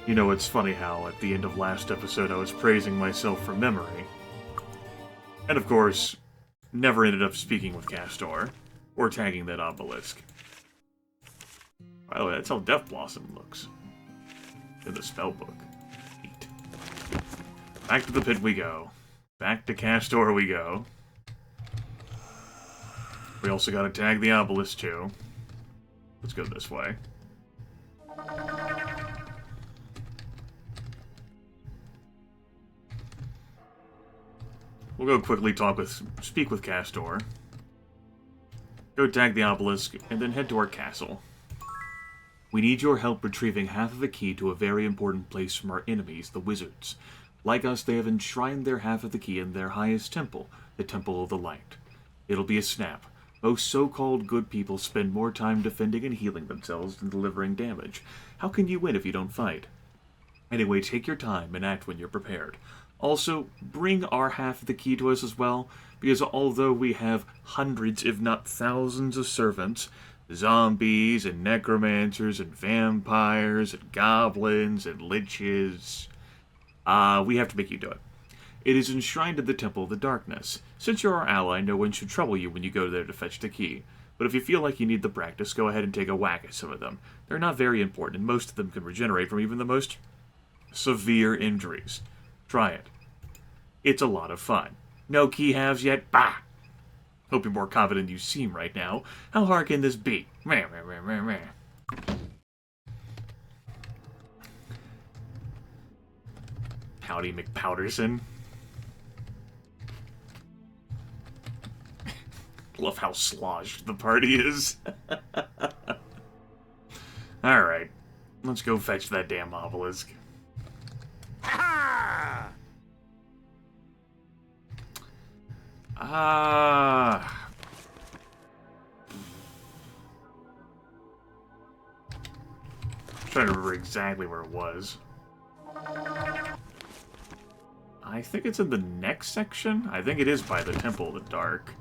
You know, it's funny how at the end of last episode I was praising myself for memory. And of course, never ended up speaking with Castor, or tagging that obelisk. By the way, that's how Death Blossom looks. In the spellbook. Neat. Back to the pit we go. Back to Castor we go. We also gotta tag the obelisk too. Let's go this way. We'll go quickly speak with Castor. Go tag the obelisk, and then head to our castle. We need your help retrieving half of a key to a very important place from our enemies, the wizards. Like us, they have enshrined their half of the key in their highest temple, the Temple of the Light. It'll be a snap. Most so-called good people spend more time defending and healing themselves than delivering damage. How can you win if you don't fight? Anyway, take your time and act when you're prepared. Also, bring our half of the key to us as well, because although we have hundreds, if not thousands of servants, zombies and necromancers and vampires and goblins and liches, we have to make you do it. It is enshrined in the Temple of the Darkness. Since you're our ally, no one should trouble you when you go there to fetch the key. But if you feel like you need the practice, go ahead and take a whack at some of them. They're not very important, and most of them can regenerate from even the most severe injuries. Try it. It's a lot of fun. No key halves yet? Bah! Hope you're more confident than you seem right now. How hard can this be? Meh, meh, meh, meh, meh. Howdy, McPowderson. Love how sloshed the party is. Alright. Let's go fetch that damn obelisk. Trying to remember exactly where it was. I think it's in the next section. I think it is by the Temple of the Dark.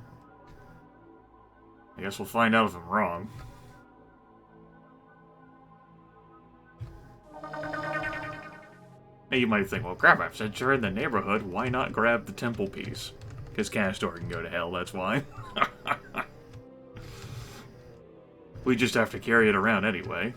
I guess we'll find out if I'm wrong. Now you might think, well, crap, since you're in the neighborhood, why not grab the temple piece? Because Castor can go to hell, that's why. We just have to carry it around anyway.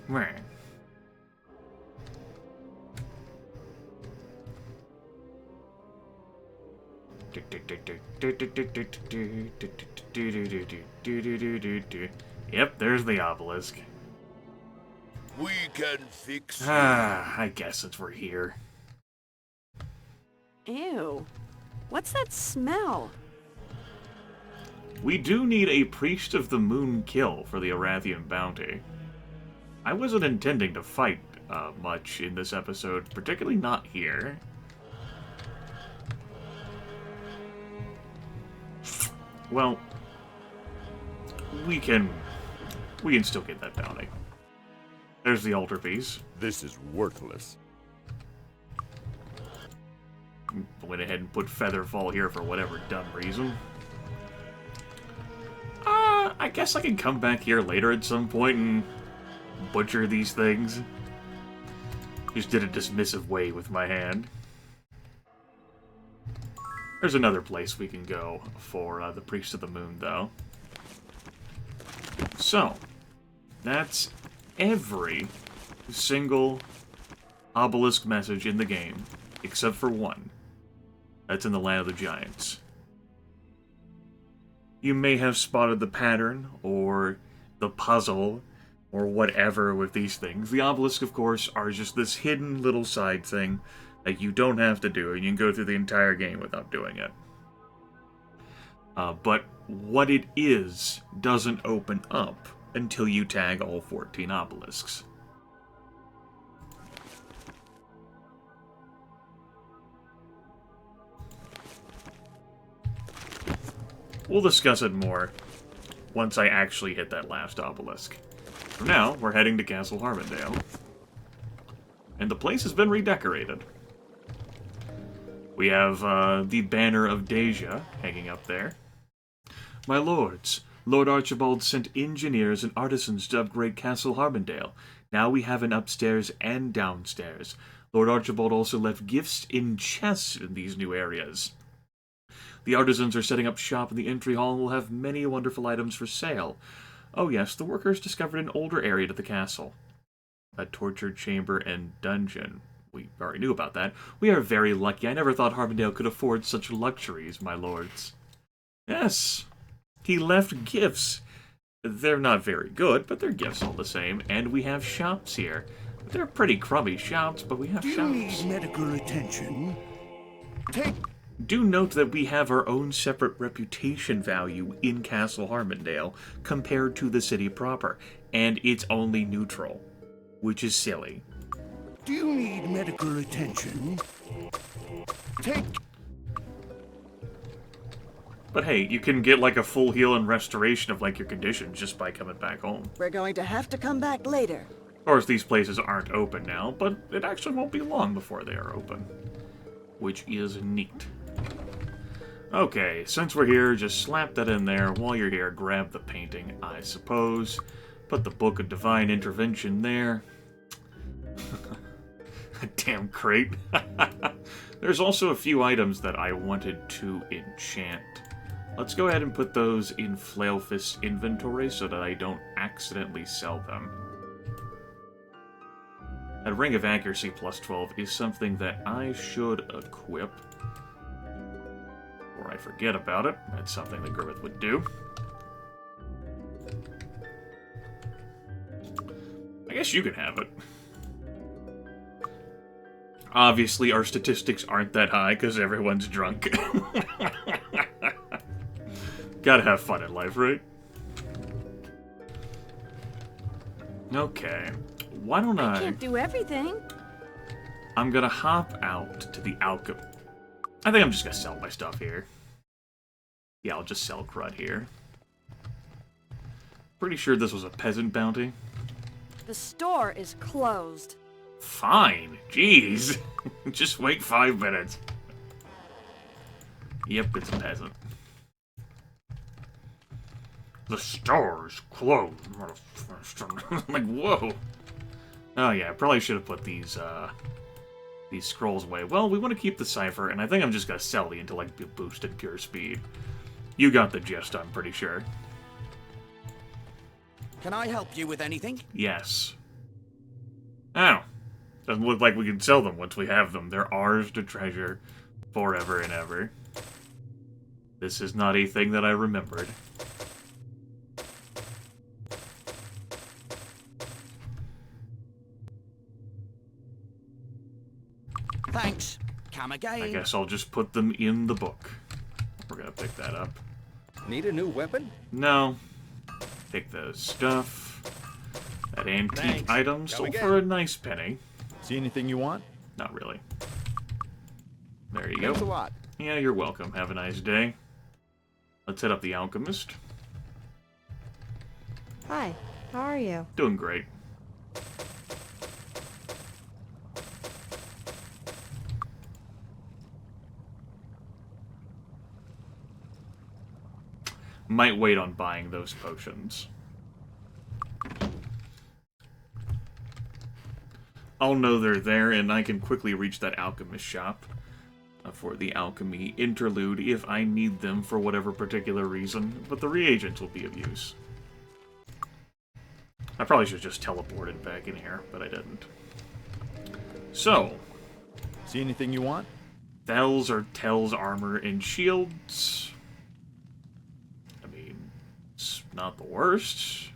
Yep, there's the obelisk. We can fix it. I guess since we're here. Ew. What's that smell? We do need a Priest of the Moon kill for the Arathian bounty. I wasn't intending to fight much in this episode, particularly not here. Well, we can still get that bounty. There's the altarpiece. This is worthless. Went ahead and put Featherfall here for whatever dumb reason. I guess I can come back here later at some point and butcher these things. Just did a dismissive way with my hand. There's another place we can go for the Priest of the Moon, though. So, that's every single obelisk message in the game, except for one. That's in the Land of the Giants. You may have spotted the pattern, or the puzzle, or whatever with these things. The obelisks, of course, are just this hidden little side thing that you don't have to do, and you can go through the entire game without doing it. But what it is doesn't open up until you tag all 14 obelisks. We'll discuss it more once I actually hit that last obelisk. For now, we're heading to Castle Harbondale. And the place has been redecorated. We have the Banner of Deja hanging up there. My lords, Lord Archibald sent engineers and artisans to upgrade Castle Harbondale. Now we have an upstairs and downstairs. Lord Archibald also left gifts in chests in these new areas. The artisans are setting up shop in the entry hall and will have many wonderful items for sale. Oh yes, the workers discovered an older area to the castle. A torture chamber and dungeon. We already knew about that. We are very lucky. I never thought Harmondale could afford such luxuries, my lords. Yes, he left gifts. They're not very good, but they're gifts all the same. And we have shops here. They're pretty crummy shops, but we have shops. Do you need medical attention? Do note that we have our own separate reputation value in Castle Harmondale compared to the city proper, and it's only neutral, which is silly. Do you need medical attention? But hey, you can get like a full heal and restoration of like your conditions just by coming back home. We're going to have to come back later. Of course, these places aren't open now, but it actually won't be long before they are open, which is neat. Okay, since we're here, just slap that in there. While you're here, grab the painting, I suppose. Put the Book of Divine Intervention there. Damn crate. There's also a few items that I wanted to enchant. Let's go ahead and put those in Flailfist's inventory so that I don't accidentally sell them. A Ring of Accuracy plus 12 is something that I should equip. Or I forget about it. That's something that Grimith would do. I guess you can have it. Obviously, our statistics aren't that high because everyone's drunk. Gotta have fun in life, right? Okay. Why don't I... Can't do everything. I'm gonna hop out to the Alchemy. I think I'm just gonna sell my stuff here. Yeah, I'll just sell crud here. Pretty sure this was a peasant bounty. The store is closed. Fine. Jeez. Just wait 5 minutes. Yep, it's a peasant. The store's closed. Like, whoa. Oh yeah, I probably should have put these scrolls away. Well, we want to keep the cipher, and I think I'm just gonna sell the intellect boost and pure speed. You got the gist, I'm pretty sure. Can I help you with anything? Yes. Oh. Doesn't look like we can sell them once we have them. They're ours to treasure forever and ever. This is not a thing that I remembered. Thanks. Come again. I guess I'll just put them in the book. We're gonna pick that up. Need a new weapon? No. Take the stuff. That antique Thanks. item Come sold again. for a nice penny. See anything you want? Not really. There you Thanks a go. lot. Yeah, you're welcome. Have a nice day. Let's hit up the Alchemist. Hi, how are you? Doing great. Might wait on buying those potions. I'll know they're there, and I can quickly reach that alchemist shop for the alchemy interlude if I need them for whatever particular reason, but the reagents will be of use. I probably should have just teleported back in here, but I didn't. So, See anything you want? Thel's or Tel's armor and shields. I mean, it's not the worst.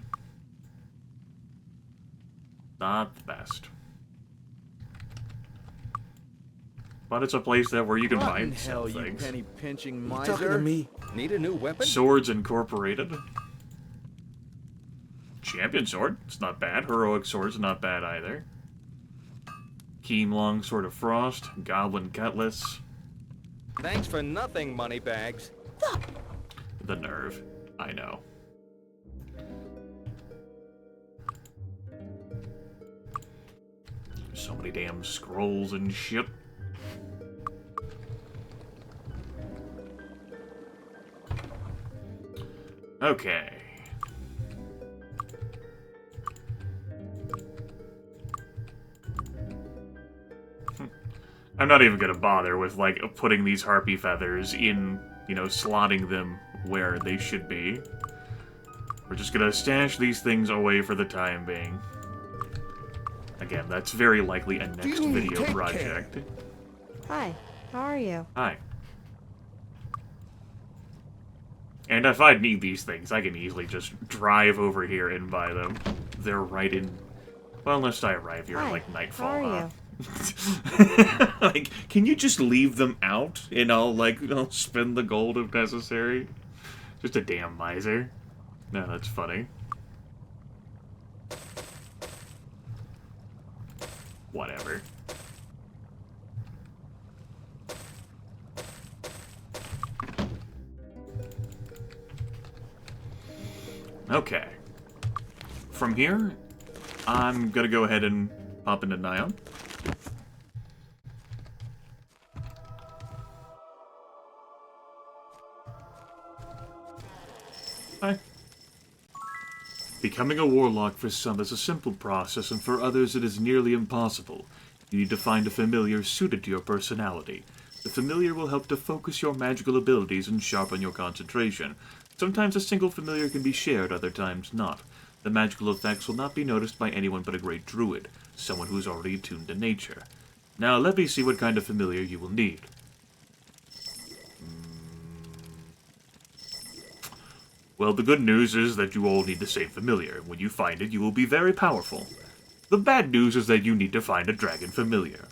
Not the best. But it's a place that where you can buy Rotten and sell hell, you things. penny pinching You talking to miser. me? Need a new weapon? Swords Incorporated. Champion sword. It's not bad. Heroic sword's not bad either. Keen long sword of frost. Goblin cutlass. Thanks for nothing, moneybags. The nerve. I know. So many damn scrolls and shit. Okay. I'm not even gonna bother with, like, putting these harpy feathers in, you know, slotting them where they should be. We're just gonna stash these things away for the time being. Again, that's very likely a next video project. Hi, how are you? Hi. And if I need these things, I can easily just drive over here and buy them. They're right in... Well, unless I arrive here at, like, nightfall, how are huh? you? Like, can you just leave them out, and I'll spend the gold if necessary? Just a damn miser. No, that's funny. Whatever. Okay. From here, I'm gonna go ahead and pop into Nion. Hi. Becoming a warlock for some is a simple process, and for others it is nearly impossible. You need to find a familiar suited to your personality. The familiar will help to focus your magical abilities and sharpen your concentration. Sometimes a single familiar can be shared, other times not. The magical effects will not be noticed by anyone but a great druid, someone who is already attuned to nature. Now let me see what kind of familiar you will need. Well, the good news is that you all need the same familiar. When you find it, you will be very powerful. The bad news is that you need to find a dragon familiar.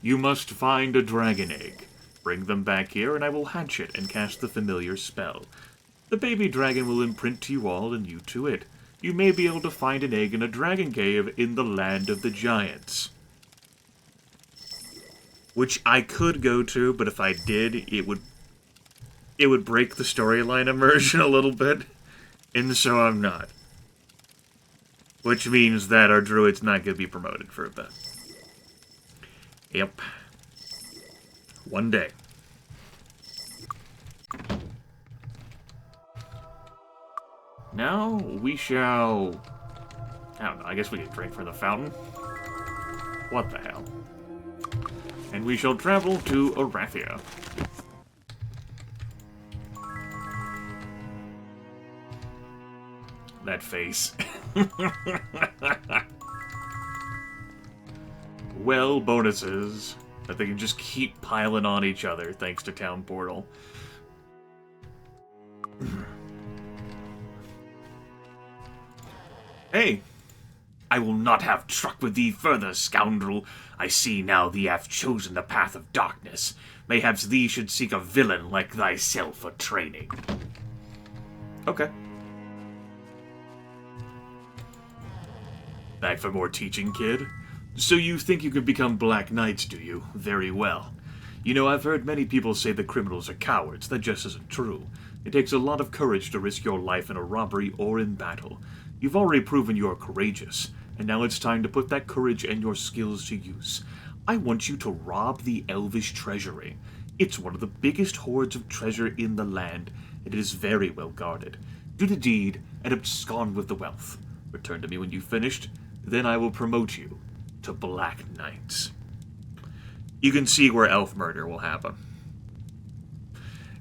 You must find a dragon egg. Bring them back here, and I will hatch it and cast the familiar spell. The baby dragon will imprint to you all, and you to it. You may be able to find an egg in a dragon cave in the land of the giants. Which I could go to, but if I did, it would break the storyline immersion a little bit, and so I'm not. Which means that our druid's not going to be promoted for a bit. Yep. One day. Now we shall... I don't know, I guess we can drink from the fountain. What the hell? And we shall travel to Arathia. That face. Well, bonuses that they can just keep piling on each other thanks to Town Portal. Hey! I will not have truck with thee further, scoundrel. I see now thee hath chosen the path of darkness. Mayhaps thee should seek a villain like thyself for training. Okay. Back for more teaching, kid? So you think you could become Black Knights, do you? Very well. You know, I've heard many people say that criminals are cowards. That just isn't true. It takes a lot of courage to risk your life in a robbery or in battle. You've already proven you are courageous, and now it's time to put that courage and your skills to use. I want you to rob the Elvish treasury. It's one of the biggest hoards of treasure in the land, and it is very well guarded. Do the deed, and abscond with the wealth. Return to me when you've finished, then I will promote you to Black Knights. You can see where elf murder will happen.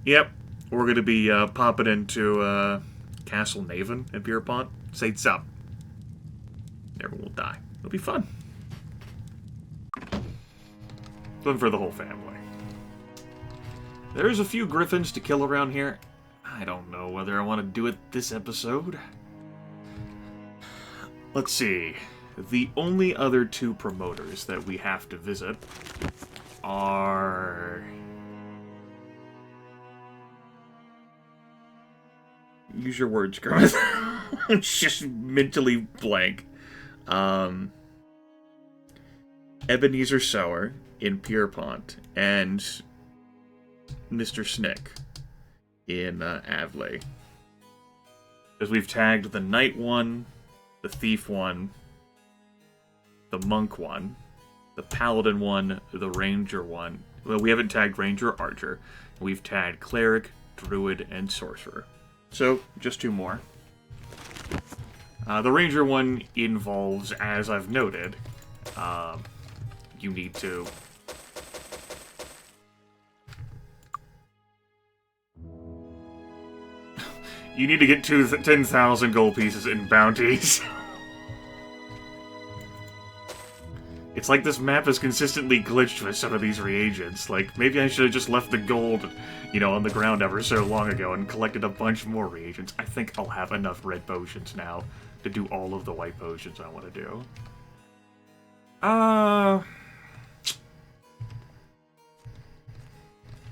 Yep, we're going to be popping into Castle Naven in Pierpont. Say sup. Everyone will die. It'll be fun. Fun for the whole family. There's a few griffins to kill around here. I don't know whether I want to do it this episode. Let's see. The only other two promoters that we have to visit are... Use your words, Grimith. It's just mentally blank. Ebenezer Sower in Pierpont and Mr. Snick in Avlay. Because we've tagged the Knight one, the Thief one, the Monk one, the Paladin one, the Ranger one. Well, we haven't tagged Ranger or Archer. We've tagged Cleric, Druid, and Sorcerer. So, just two more. The Ranger one involves, as I've noted, you need to You need to get 10,000 gold pieces in bounties. It's like this map is consistently glitched with some of these reagents. Like, maybe I should have just left the gold, you know, on the ground ever so long ago and collected a bunch more reagents. I think I'll have enough red potions now to do all of the white potions I want to do.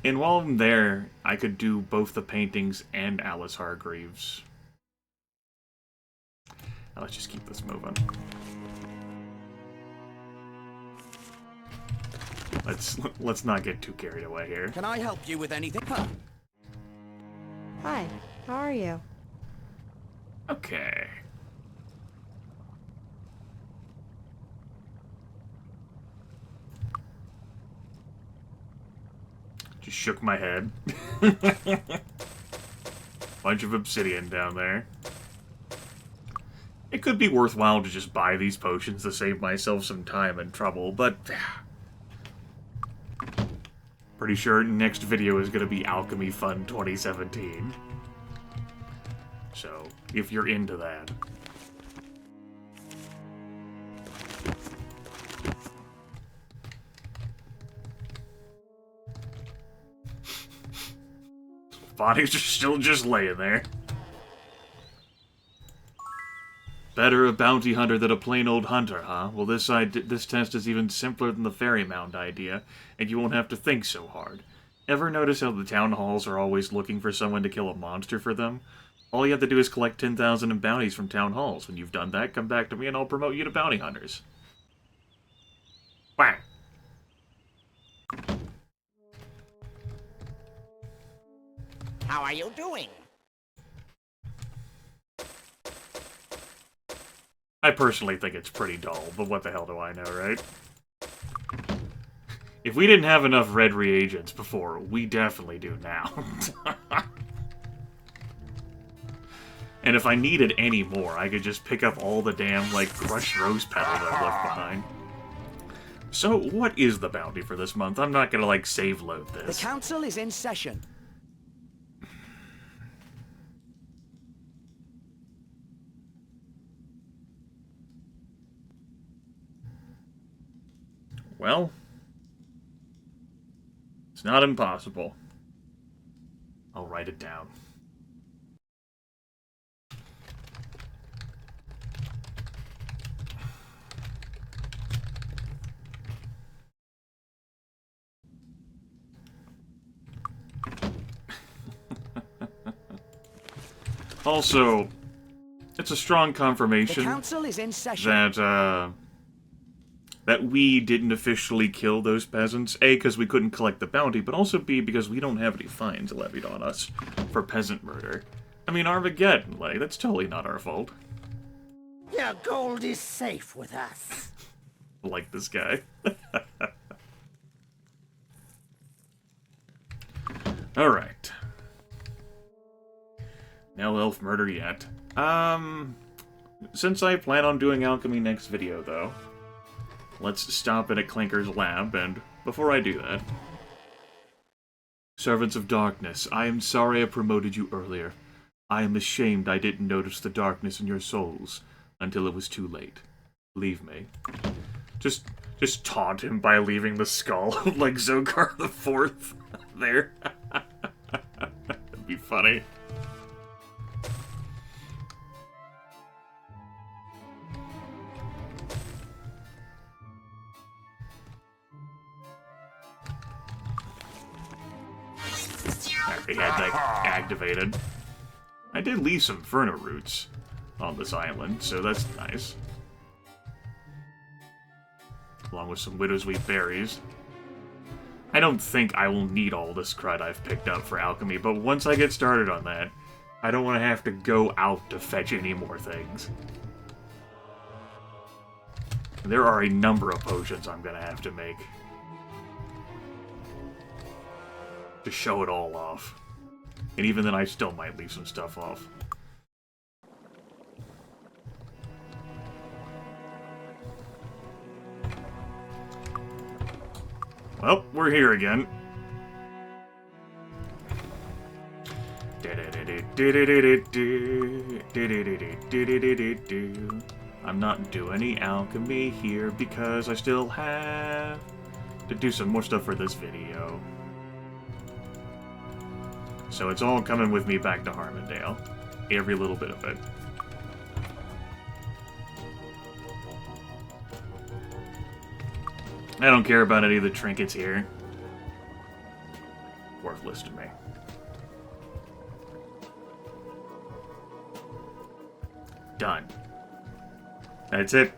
And while I'm there, I could do both the paintings and Alice Hargreaves. Now let's just keep this moving. Let's not get too carried away here. Can I help you with anything? Huh. Hi, how are you? Okay. Just shook my head. Bunch of obsidian down there. It could be worthwhile to just buy these potions to save myself some time and trouble, but... Pretty sure next video is going to be Alchemy Fun 2017. So, if you're into that. Body's still just laying there. Better a bounty hunter than a plain old hunter, huh? Well, this test is even simpler than the fairy mound idea, and you won't have to think so hard. Ever notice how the town halls are always looking for someone to kill a monster for them? All you have to do is collect 10,000 in bounties from town halls. When you've done that, come back to me and I'll promote you to bounty hunters. Whack! How are you doing? I personally think it's pretty dull, but what the hell do I know, right? If we didn't have enough red reagents before, we definitely do now. And if I needed any more, I could just pick up all the damn, like, crushed rose petal that I left behind. So, what is the bounty for this month? I'm not gonna, like, save load this. The council is in session. Well, it's not impossible. I'll write it down. Also, it's a strong confirmation The council is in session. that we didn't officially kill those peasants. A, because we couldn't collect the bounty, but also B, because we don't have any fines levied on us for peasant murder. I mean, Armageddon, like, that's totally not our fault. Your gold is safe with us. Like this guy. Alright. No elf murder yet. Since I plan on doing alchemy next video, though, let's stop in at Clinker's lab, and before I do that... Servants of Darkness, I am sorry I promoted you earlier. I am ashamed I didn't notice the darkness in your souls until it was too late. Leave me. Just taunt him by leaving the skull like Zokar the Fourth there. That'd be funny. I already had that activated. I did leave some Inferno roots on this island, so that's nice. Along with some Widow's Wheat berries. I don't think I will need all this crud I've picked up for alchemy, but once I get started on that, I don't want to have to go out to fetch any more things. There are a number of potions I'm going to have to make. To show it all off. And even then, I still might leave some stuff off. Well, we're here again. I'm not doing any alchemy here because I still have to do some more stuff for this video. So it's all coming with me back to Harmondale. Every little bit of it. I don't care about any of the trinkets here. Worthless to me. Done. That's it.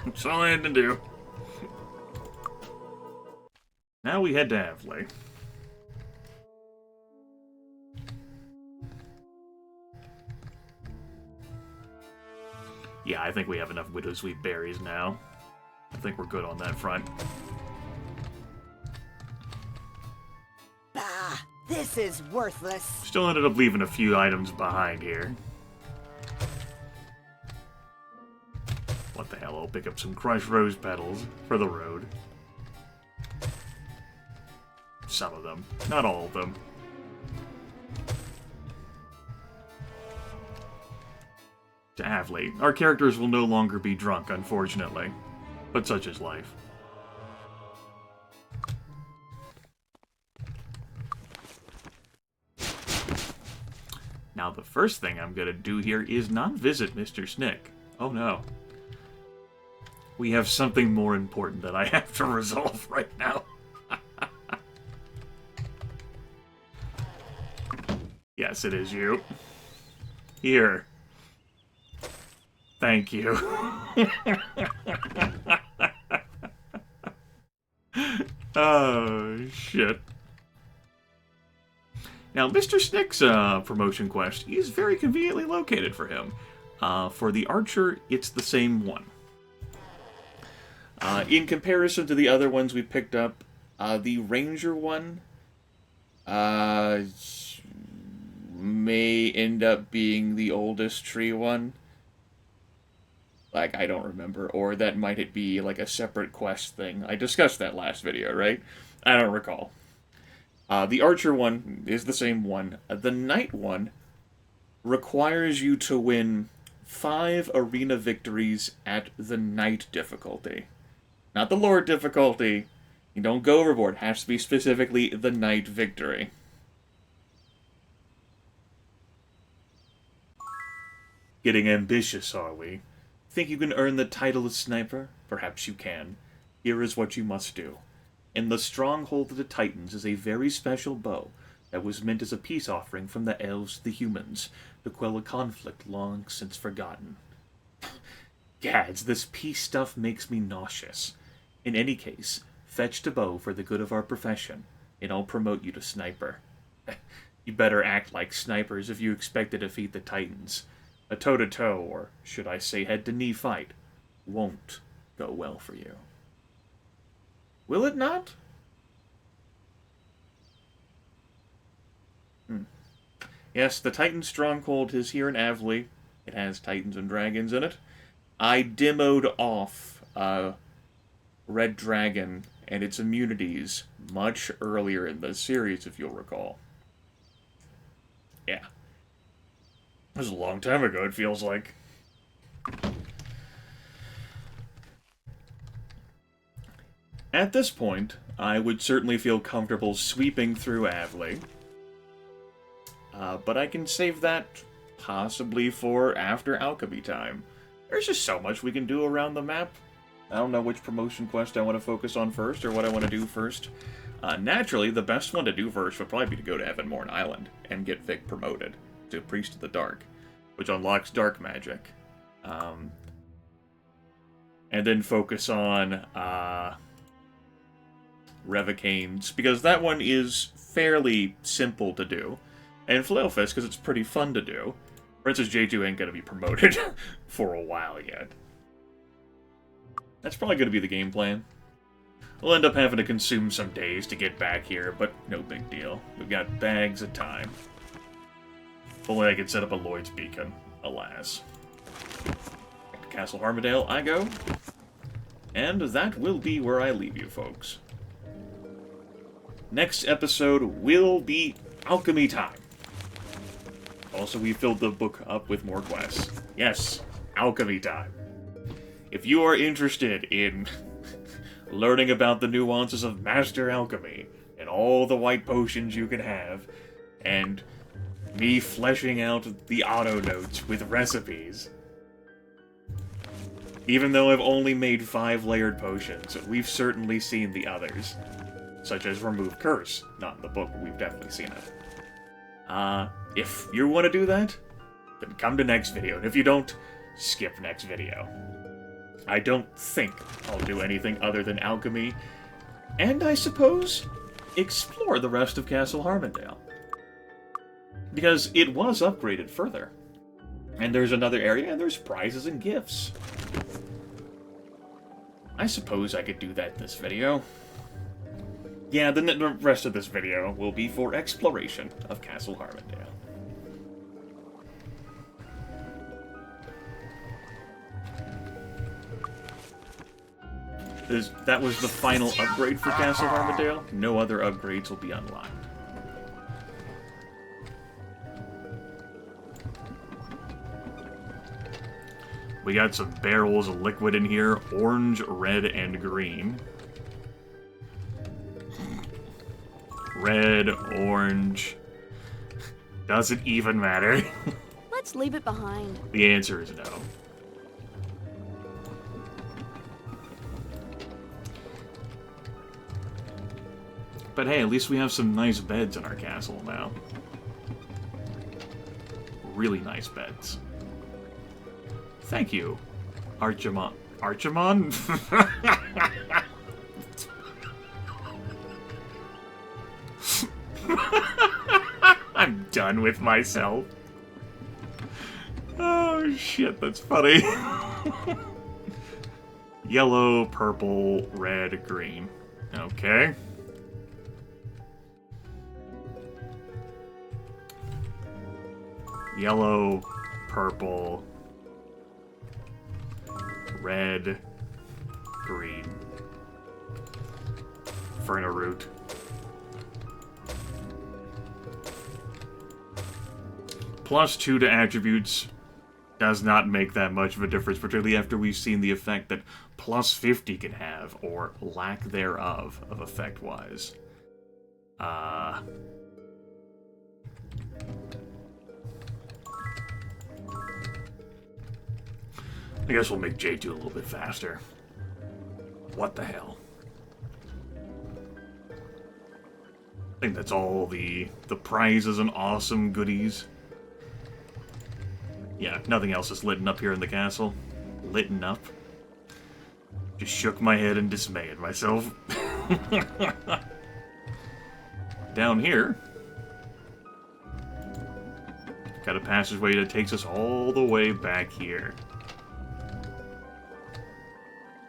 That's all I had to do. Now we head to Avley. Yeah, I think we have enough Widowsweet berries now. I think we're good on that front. Ah, this is worthless. Still ended up leaving a few items behind here. What the hell, I'll pick up some crushed rose petals for the road. Some of them, not all of them. To Avley, our characters will no longer be drunk, unfortunately. But such is life. Now the first thing I'm gonna do here is not visit Mr. Snick. Oh no. We have something more important that I have to resolve right now. Yes, it is you. Here. Thank you. Oh, shit. Now, Mr. Snick's promotion quest is very conveniently located for him. For the Archer, it's the same one. In comparison to the other ones we picked up, the Ranger one may end up being the oldest tree one. Like, I don't remember. Or that might it be, like, a separate quest thing. I discussed that last video, right? I don't recall. The Archer one is the same one. The Knight one requires you to win 5 arena victories at the Knight difficulty. Not the Lord difficulty. You don't go overboard. It has to be specifically the Knight victory. Getting ambitious, are we? Think you can earn the title of sniper? Perhaps you can. Here is what you must do. In the stronghold of the Titans is a very special bow that was meant as a peace offering from the elves to the humans to quell a conflict long since forgotten. Gads, this peace stuff makes me nauseous. In any case, fetch the bow for the good of our profession, and I'll promote you to sniper. You better act like snipers if you expect to defeat the Titans. A toe-to-toe, or should I say head-to-knee fight, won't go well for you. Will it not? Yes, the Titan Stronghold is here in Avley. It has Titans and Dragons in it. I demoed off Red Dragon and its immunities much earlier in the series, if you'll recall. Yeah. It was a long time ago, it feels like. At this point, I would certainly feel comfortable sweeping through Avley. But I can save that possibly for after Alchemy time. There's just so much we can do around the map. I don't know which promotion quest I want to focus on first, or what I want to do first. Naturally, the best one to do first would probably be to go to Evanmorn Island and get Vic promoted to Priest of the Dark, which unlocks dark magic. And then focus on Revocaines, because that one is fairly simple to do. And Flailfist, because it's pretty fun to do. Princess J2 ain't going to be promoted for a while yet. That's probably going to be the game plan. We'll end up having to consume some days to get back here, but no big deal. We've got bags of time. If only I could set up a Lloyd's Beacon. Alas. Back to Castle Harmondale I go. And that will be where I leave you, folks. Next episode will be Alchemy time. Also, we filled the book up with more quests. Yes, alchemy time. If you are interested in learning about the nuances of master alchemy and all the white potions you can have, and me fleshing out the auto notes with recipes, even though I've only made 5 layered potions, we've certainly seen the others, such as remove curse. Not in the book, but we've definitely seen it. If you want to do that, then come to next video, and if you don't, skip next video. I don't think I'll do anything other than alchemy, and I suppose explore the rest of Castle Harmondale. Because it was upgraded further. And there's another area, and there's prizes and gifts. I suppose I could do that in this video. Yeah, the rest of this video will be for exploration of Castle Harmondale. That was the final upgrade for Castle Harmondale. No other upgrades will be unlocked. We got some barrels of liquid in here. Orange, red, and green. Red, orange. Doesn't even matter. Let's leave it behind. The answer is no. But hey, at least we have some nice beds in our castle now. Really nice beds. Thank you, Archimon. Archimon? I'm done with myself. Oh shit, that's funny. Yellow, purple, red, green. Okay. Yellow, purple, red, green. Ferna root. +2 to attributes does not make that much of a difference, particularly after we've seen the effect that +50 can have, or lack thereof, of effect-wise. I guess we'll make J2 a little bit faster. What the hell? I think that's all the prizes and awesome goodies. Yeah, nothing else is lit up here in the castle. Lit up. Just shook my head in dismay at myself. Down here, got a passageway that takes us all the way back here.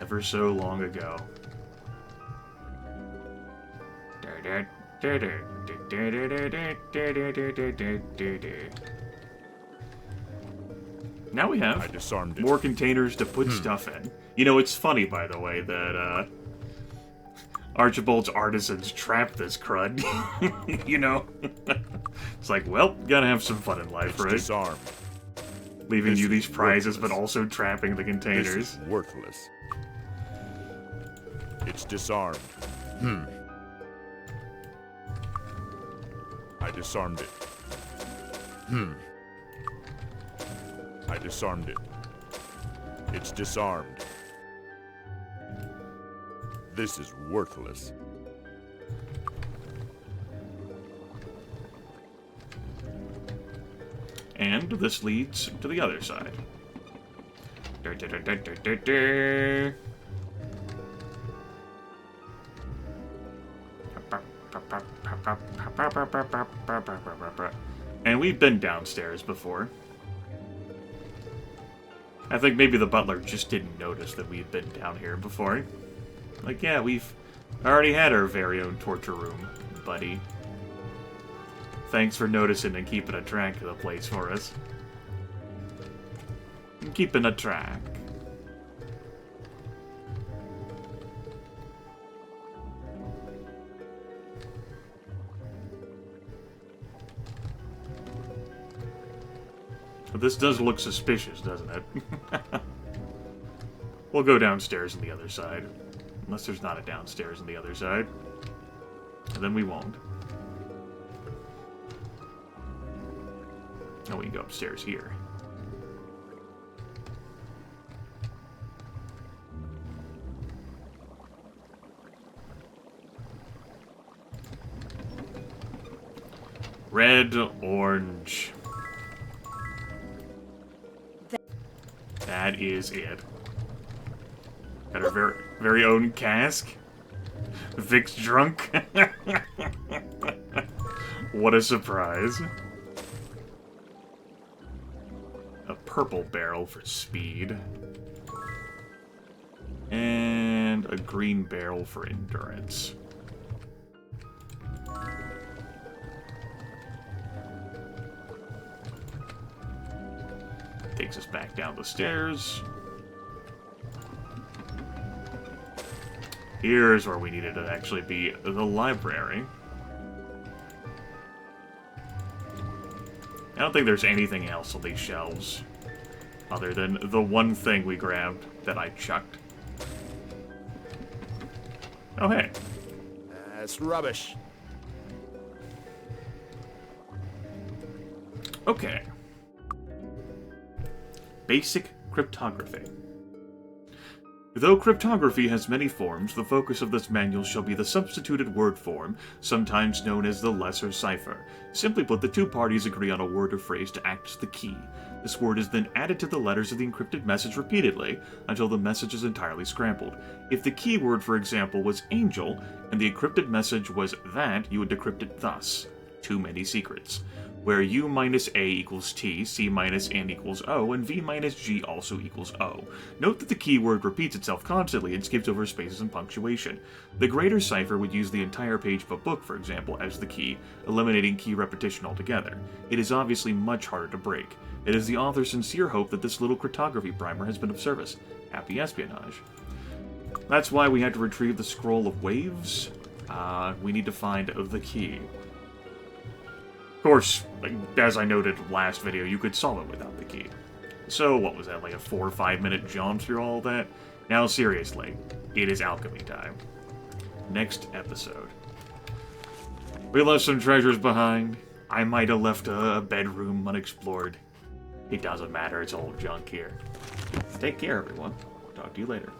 Ever so long ago. Now we have more containers to put stuff in. You know, it's funny, by the way, that Archibald's artisans trapped this crud. You know? It's like, well, gotta have some fun in life, right? Disarmed. Leaving This you these is prizes, worthless. but also trapping the containers. This is worthless. It's disarmed. I disarmed it. I disarmed it. It's disarmed. This is worthless. And this leads to the other side. And we've been downstairs before. I think maybe the butler just didn't notice that we've been down here before. Like, yeah, we've already had our very own torture room, buddy. Thanks for noticing and keeping a track of the place for us. Keeping a track. But this does look suspicious, doesn't it? We'll go downstairs on the other side. Unless there's not a downstairs on the other side. And then we won't. Oh, we can go upstairs here. Red, orange. That is it. Got our very own cask. Vic's drunk. What a surprise. A purple barrel for speed. And a green barrel for endurance. Takes us back down the stairs. Here's where we needed to actually be, the library. I don't think there's anything else on these shelves other than the one thing we grabbed that I chucked. Oh, hey. That's rubbish. Okay. Basic cryptography. Though cryptography has many forms, the focus of this manual shall be the substituted word form, sometimes known as the lesser cipher. Simply put, the two parties agree on a word or phrase to act as the key. This word is then added to the letters of the encrypted message repeatedly until the message is entirely scrambled. If the keyword, for example, was angel, and the encrypted message was that, you would decrypt it thus. Too many secrets. Where U minus A equals T, C minus N equals O, and V minus G also equals O. Note that the keyword repeats itself constantly and skips over spaces and punctuation. The greater cipher would use the entire page of a book, for example, as the key, eliminating key repetition altogether. It is obviously much harder to break. It is the author's sincere hope that this little cryptography primer has been of service. Happy espionage. That's why we had to retrieve the Scroll of Waves. We need to find the key. Of course, as I noted last video, you could solve it without the key. So, what was that, like a 4 or 5 minute jaunt through all that? Now, seriously, it is alchemy time. Next episode. We left some treasures behind. I might have left a bedroom unexplored. It doesn't matter, it's all junk here. Take care, everyone. Talk to you later.